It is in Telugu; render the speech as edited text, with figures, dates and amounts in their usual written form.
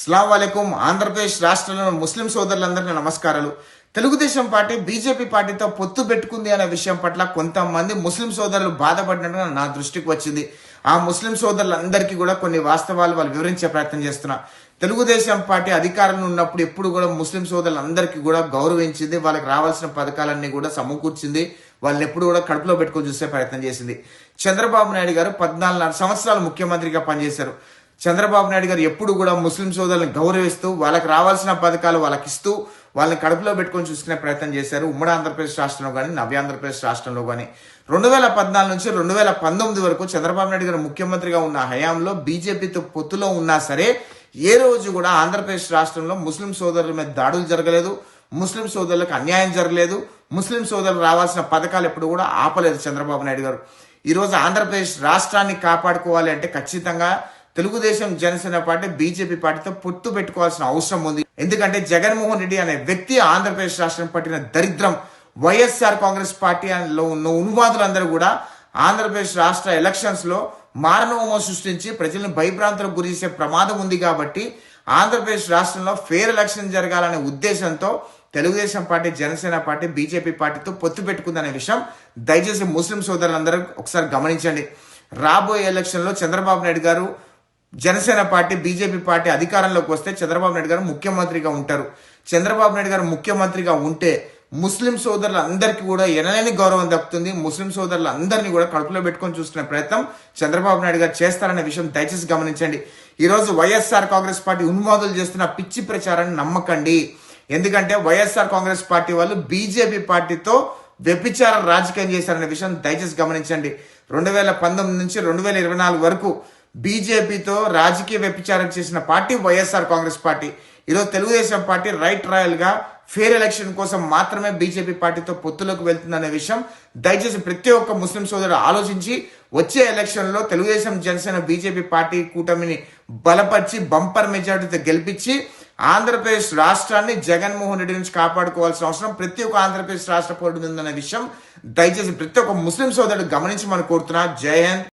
అస్సలాముఅలైకుం. ఆంధ్రప్రదేశ్ రాష్ట్రంలో ముస్లిం సోదరులందరికీ నమస్కారాలు. తెలుగుదేశం పార్టీ బీజేపీ పార్టీతో పొత్తు పెట్టుకుంది అనే విషయం పట్ల కొంతమంది ముస్లిం సోదరులు బాధపడినట్టుగా నా దృష్టికి వచ్చింది. ఆ ముస్లిం సోదరులందరికీ కూడా కొన్ని వాస్తవాలు వాళ్ళు వివరించే ప్రయత్నం చేస్తున్నా. తెలుగుదేశం పార్టీ అధికారంలో ఉన్నప్పుడు ఎప్పుడు కూడా ముస్లిం సోదరులందరికీ కూడా గౌరవించింది, వాళ్ళకి రావాల్సిన పథకాలన్నీ కూడా సమకూర్చింది, వాళ్ళని ఎప్పుడు కూడా కడుపులో పెట్టుకొని చూసే ప్రయత్నం చేసింది. చంద్రబాబు నాయుడు గారు 14 సంవత్సరాలు ముఖ్యమంత్రిగా పనిచేశారు. చంద్రబాబు నాయుడు గారు ఎప్పుడు కూడా ముస్లిం సోదరులను గౌరవిస్తూ వాళ్ళకి రావాల్సిన పథకాలు వాళ్ళకి ఇస్తూ వాళ్ళని కడుపులో పెట్టుకొని చూసుకునే ప్రయత్నం చేశారు. ఉమ్మడి ఆంధ్రప్రదేశ్ రాష్ట్రంలో కానీ నవ్య ఆంధ్రప్రదేశ్ రాష్ట్రంలో కానీ 2014 నుంచి 2019 వరకు చంద్రబాబు నాయుడు గారు ముఖ్యమంత్రిగా ఉన్న హయాంలో బీజేపీతో పొత్తులో ఉన్నా సరే ఏ రోజు కూడా ఆంధ్రప్రదేశ్ రాష్ట్రంలో ముస్లిం సోదరుల మీద దాడులు జరగలేదు, ముస్లిం సోదరులకు అన్యాయం జరగలేదు, ముస్లిం సోదరులు రావాల్సిన పథకాలు ఎప్పుడు కూడా ఆపలేదు చంద్రబాబు నాయుడు గారు. ఈరోజు ఆంధ్రప్రదేశ్ రాష్ట్రాన్ని కాపాడుకోవాలి అంటే ఖచ్చితంగా తెలుగుదేశం జనసేన పార్టీ బీజేపీ పార్టీతో పొత్తు పెట్టుకోవాల్సిన అవసరం ఉంది. ఎందుకంటే జగన్మోహన్ రెడ్డి అనే వ్యక్తి ఆంధ్రప్రదేశ్ రాష్ట్రం పట్టిన దరిద్రం. వైఎస్ఆర్ కాంగ్రెస్ పార్టీలో ఉన్న ఉన్మాదులందరూ కూడా ఆంధ్రప్రదేశ్ రాష్ట్ర ఎలక్షన్స్ లో మారణహోమం సృష్టించి ప్రజలను భయభ్రాంతులకు గురి చేసే ప్రమాదం ఉంది. కాబట్టి ఆంధ్రప్రదేశ్ రాష్ట్రంలో ఫెయిర్ ఎలక్షన్ జరగాలనే ఉద్దేశంతో Telugu Desam party Janasena party BJP పార్టీతో పొత్తు పెట్టుకుందనే విషయం దయచేసి ముస్లిం సోదరులందరూ ఒకసారి గమనించండి. రాబోయే ఎలక్షన్ లో చంద్రబాబు నాయుడు గారు జనసేన పార్టీ బీజేపీ పార్టీ అధికారంలోకి వస్తే చంద్రబాబు నాయుడు గారు ముఖ్యమంత్రిగా ఉంటారు. చంద్రబాబు నాయుడు గారు ముఖ్యమంత్రిగా ఉంటే ముస్లిం సోదరులందరికీ కూడా ఎనలేని గౌరవం దక్కుతుంది. ముస్లిం సోదరులందరినీ కూడా కడుపులో పెట్టుకొని చూసుకునే ప్రయత్నం చంద్రబాబు నాయుడు గారు చేస్తారనే విషయం దయచేసి గమనించండి. ఈరోజు వైఎస్ఆర్ కాంగ్రెస్ పార్టీ ఉన్మాదులు చేస్తున్న పిచ్చి ప్రచారాన్ని నమ్మకండి. ఎందుకంటే వైఎస్ఆర్ కాంగ్రెస్ పార్టీ వాళ్ళు బీజేపీ పార్టీతో వ్యభిచార రాజకీయం చేశారనే విషయం దయచేసి గమనించండి. 2019 నుంచి 2024 వరకు బీజేపీతో రాజకీయ వ్యభిచారం చేసిన పార్టీ వైఎస్ఆర్ కాంగ్రెస్ పార్టీ. ఈరోజు తెలుగుదేశం పార్టీ రైట్ రాయల్ గా ఫెయిర్ ఎలక్షన్ కోసం మాత్రమే బీజేపీ పార్టీతో పొత్తులోకి వెళ్తుందనే విషయం దయచేసి ప్రతి ఒక్క ముస్లిం సోదరుడు ఆలోచించి వచ్చే ఎలక్షన్ లో తెలుగుదేశం జనసేన బీజేపీ పార్టీ కూటమిని బలపరిచి బంపర్ మెజార్టీతో గెలిపించి ఆంధ్రప్రదేశ్ రాష్ట్రాన్ని జగన్మోహన్ రెడ్డి నుంచి కాపాడుకోవాల్సిన అవసరం ప్రతి ఒక్క ఆంధ్రప్రదేశ్ రాష్ట్ర పౌరుడు ఉందనే విషయం దయచేసి ప్రతి ఒక్క ముస్లిం సోదరుడు గమనించి మనం కోరుతున్నా. జై హింద్.